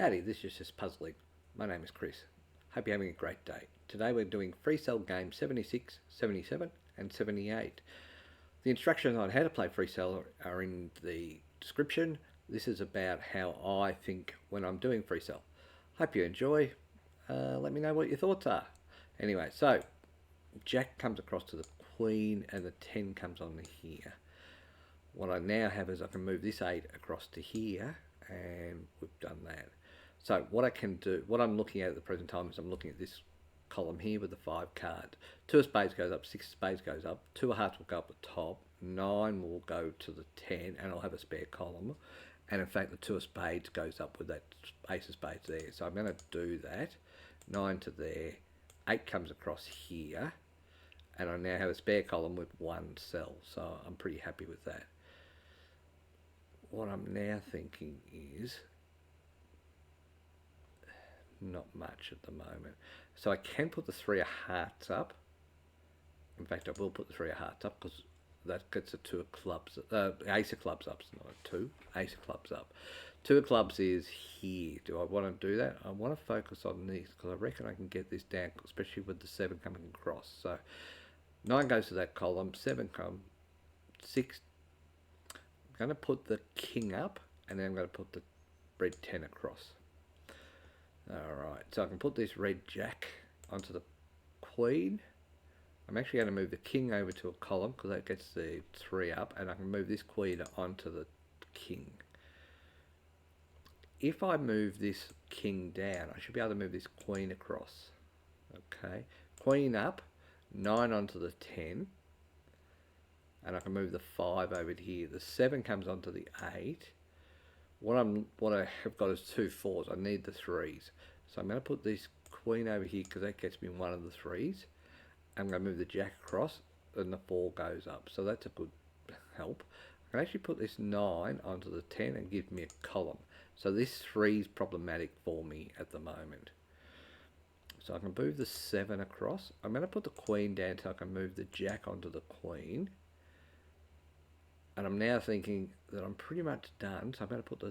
Howdy, this is just puzzling. My name is Chris. Hope you're having a great day. Today we're doing Freecell Games 76, 77 and 78. The instructions on how to play Freecell are in the description. This is about how I think when I'm doing Freecell. Hope you enjoy. Let me know what your thoughts are. Anyway, so Jack comes across to the Queen and the 10 comes on here. What I now have is I can move this 8 across to here, and we've done that. So what I can do, what I'm looking at the present time is I'm looking at this column here with the 5 card. 2 of spades goes up, 6 of spades goes up, 2 of hearts will go up the top, 9 will go to the 10, and I'll have a spare column. And in fact, the 2 of spades goes up with that ace of spades there. So I'm going to do that. 9 to there, 8 comes across here, and I now have a spare column with 1 cell. So I'm pretty happy with that. What I'm now thinking is not much at the moment. So I can put the 3 of hearts up. In fact, I will put the 3 of hearts up because that gets the 2 of clubs, ace of clubs up. It's not a 2, ace of clubs up. 2 of clubs is here. Do I want to do that? I want to focus on these because I reckon I can get this down, especially with the 7 coming across. So 9 goes to that column, 7 comes, 6. I'm going to put the king up, and then I'm going to put the red 10 across. Alright, so I can put this red jack onto the queen. I'm actually going to move the king over to a column because that gets the 3 up, and I can move this queen onto the king. If I move this king down, I should be able to move this queen across. Okay, queen up, 9 onto the 10, and I can move the 5 over here. The 7 comes onto the 8. What I have got is 2 4s. I need the 3s. So I'm going to put this queen over here because that gets me one of the 3s. I'm going to move the jack across and the 4 goes up. So that's a good help. I can actually put this 9 onto the 10 and give me a column. So this 3 is problematic for me at the moment. So I can move the 7 across. I'm going to put the queen down so I can move the jack onto the queen. And I'm now thinking that I'm pretty much done, so I'm going to put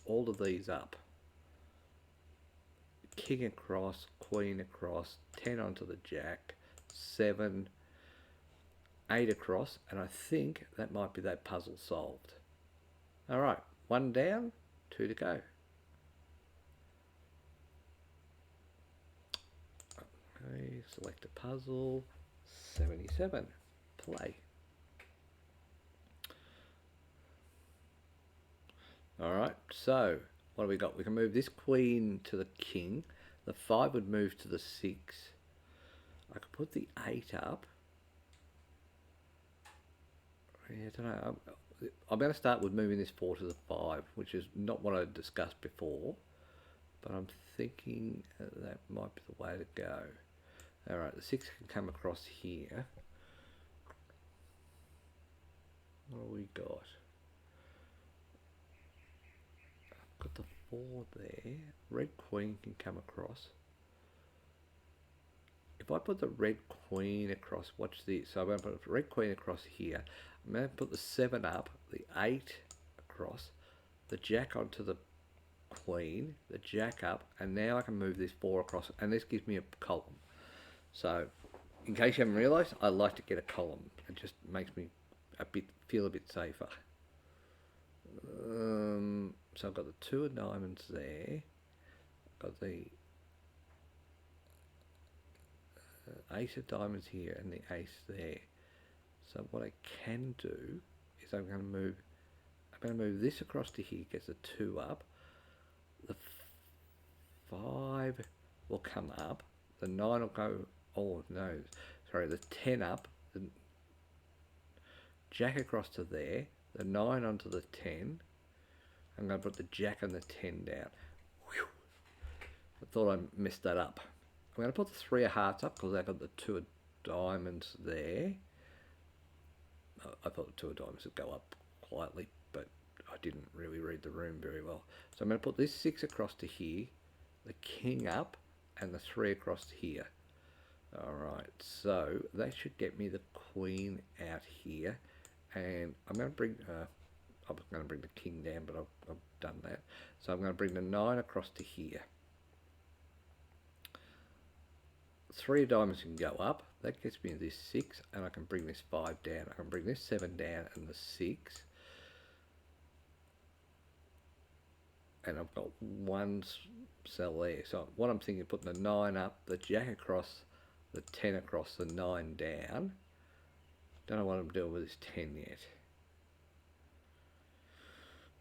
all of these up. King across, queen across, 10 onto the jack, 7, 8 across, and I think that might be that puzzle solved. Alright, 1 down, 2 to go. Okay, select a puzzle, 77, play. Alright, so what have we got? We can move this queen to the king. The 5 would move to the 6. I could put the 8 up. Yeah, I don't know. I'm going to start with moving this 4 to the 5, which is not what I discussed before. But I'm thinking that might be the way to go. Alright, the 6 can come across here. What have we got? Got the 4 there. Red queen can come across. If I put the red queen across, watch this. So I'm going to put the red queen across here. I'm going to put the 7 up, the 8 across, the jack onto the queen, the jack up, and now I can move this 4 across, and this gives me a column. So, in case you haven't realised, I like to get a column. It just makes me feel a bit safer. So I've got the 2 of diamonds there. Got the ace of diamonds here and the ace there. So what I can do is I'm going to move this across to here, gets the 2 up. The 5 will come up. The 9 will go. Oh no, sorry. The 10 up. The jack across to there. The 9 onto the 10. I'm going to put the jack and the 10 down. Whew. I thought I messed that up. I'm going to put the 3 of hearts up because I got the 2 of diamonds there. I thought the 2 of diamonds would go up quietly, but I didn't really read the room very well. So I'm going to put this 6 across to here, the king up, and the 3 across to here. Alright, so that should get me the queen out here. And I'm going to bring... I was going to bring the king down, but I've done that. So I'm going to bring the 9 across to here. 3 diamonds can go up. That gets me this 6, and I can bring this 5 down. I can bring this 7 down and the 6. And I've got one cell there. So what I'm thinking, putting the 9 up, the jack across, the 10 across, the 9 down. Don't know what I'm doing with this 10 yet.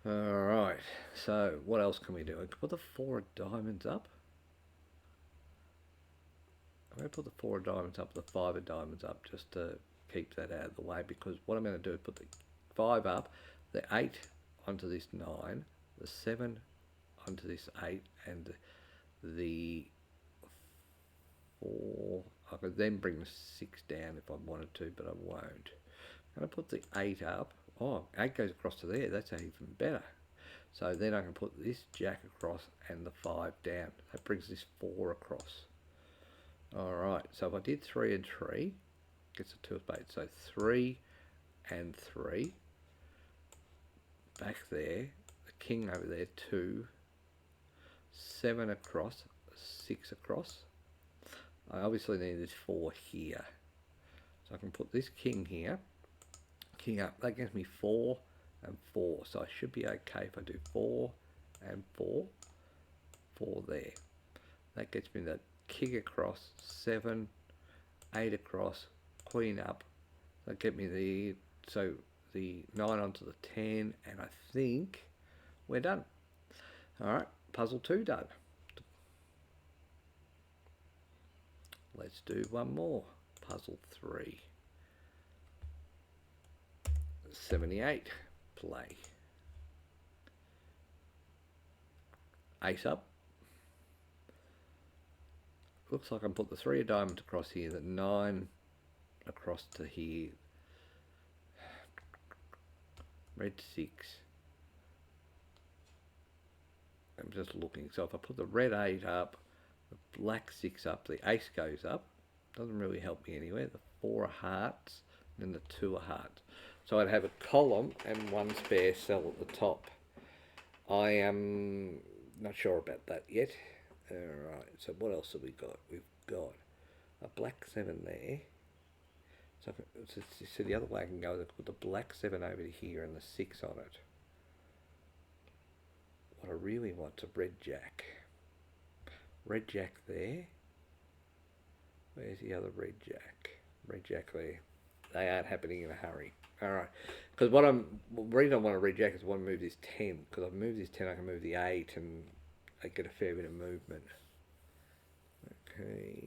Alright, so what else can we do? I can put the 4 of diamonds up. I'm going to put the 4 of diamonds up, the 5 of diamonds up, just to keep that out of the way, because what I'm going to do is put the 5 up, the 8 onto this 9, the 7 onto this 8, and the 4. I could then bring the 6 down if I wanted to, but I won't. I'm going to put the 8 up. Oh, 8 goes across to there. That's even better. So then I can put this jack across and the 5 down. That brings this 4 across. Alright, so if I did 3 and 3, gets a 2 of spades. So 3 and 3. Back there. The king over there, 2. 7 across, 6 across. I obviously need this 4 here. So I can put this king here. King up. That gives me 4 and 4. So I should be okay if I do 4 and 4. 4 there. That gets me the king across, 7, 8 across, queen up. That get me the 9 onto the 10, and I think we're done. Alright, puzzle 2 done. Let's do one more. Puzzle 3. 78. Play. Ace up. Looks like I can put the 3 of diamonds across here, the 9 across to here. Red 6. I'm just looking. So if I put the red 8 up, the black 6 up, the ace goes up. Doesn't really help me anywhere. The 4 of hearts, and then the 2 of hearts. So I'd have a column and one spare cell at the top. I am not sure about that yet. Alright, so what else have we got? We've got a black 7 there. So the other way I can go is put the black 7 over here and the 6 on it. What I really want is a red jack. Red jack there. Where's the other red jack? Red jack there. They aren't happening in a hurry. Alright. Because the reason I want a red jack is I want to move this 10. Because if I move this 10, I can move the 8 and I get a fair bit of movement. Okay.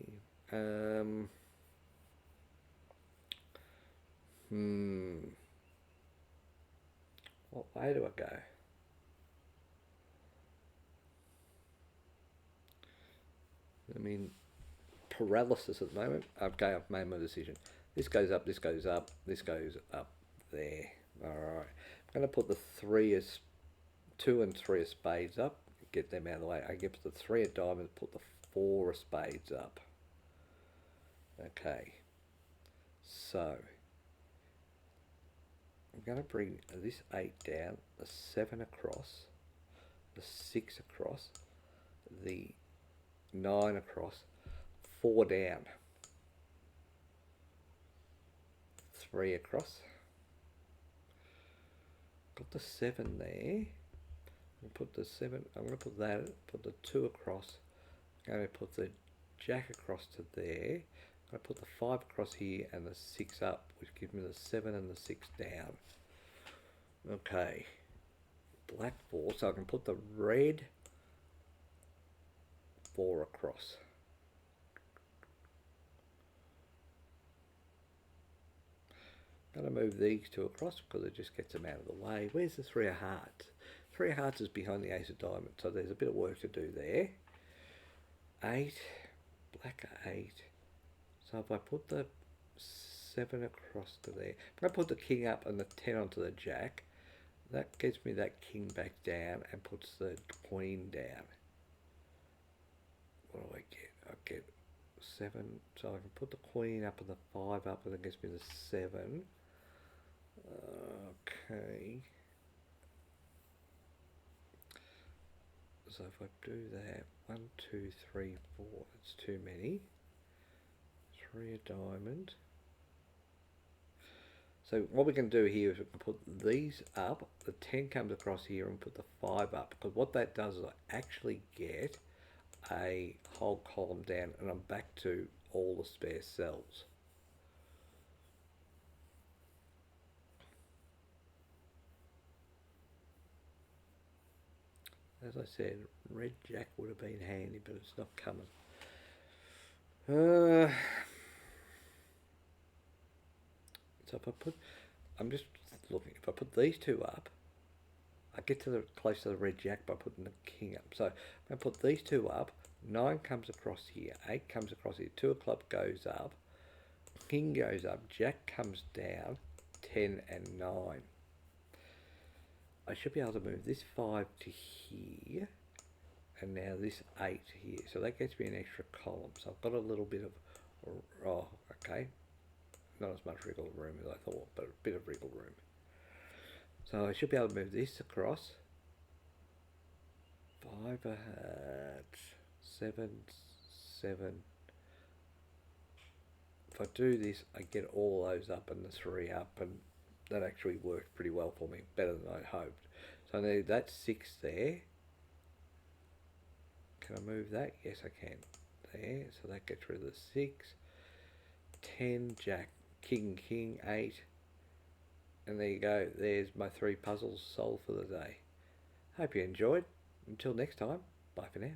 What way do I go? I mean, paralysis at the moment. Okay, I've made my decision. This goes up, this goes up, this goes up there. Alright. I'm going to put the 2 and 3 of spades up. Get them out of the way. I get the 3 of diamonds, put the 4 of spades up. Okay. So, I'm going to bring this 8 down, the 7 across, the 6 across, the 9 across, 4 down, 3 across. Got the 7 there. Put the 7, I'm going to put that, put the 2 across, I'm going to put the jack across to there, I'm going to put the 5 across here and the 6 up, which gives me the 7 and the 6 down. Okay, black 4, so I can put the red 4 across. I'm going to move these 2 across because it just gets them out of the way. Where's the 3 of hearts? 3 of hearts is behind the ace of diamonds, so there's a bit of work to do there. 8, black 8. So if I put the 7 across to there, I'm going to put the king up and the 10 onto the jack. That gets me that king back down and puts the queen down. What do I get? I get 7, so I can put the queen up and the 5 up, and that gives me the 7. Okay. So if I do that, 1, 2, 3, 4, that's too many. 3 a diamond. So what we can do here is we can put these up, the 10 comes across here and put the 5 up, because what that does is I actually get a whole column down and I'm back to all the spare cells. As I said, red jack would have been handy, but it's not coming. So if I put, I'm just looking, if I put these two up, I get to the close to the red jack by putting the king up. So if I put these two up, 9 comes across here, 8 comes across here, 2 of club goes up, king goes up, jack comes down, 10 and 9. I should be able to move this 5 to here, and now this 8 here. So that gets me an extra column. So I've got a little bit of, oh, okay, not as much wriggle room as I thought, but a bit of wriggle room. So I should be able to move this across. 5 of hearts, 7, 7. If I do this, I get all those up and the 3 up, and that actually worked pretty well for me, better than I hoped. So now that's 6 there. Can I move that? Yes, I can. There, so that gets rid of the 6. 10, jack, king, king, 8. And there you go. There's my 3 puzzles solved for the day. Hope you enjoyed. Until next time, bye for now.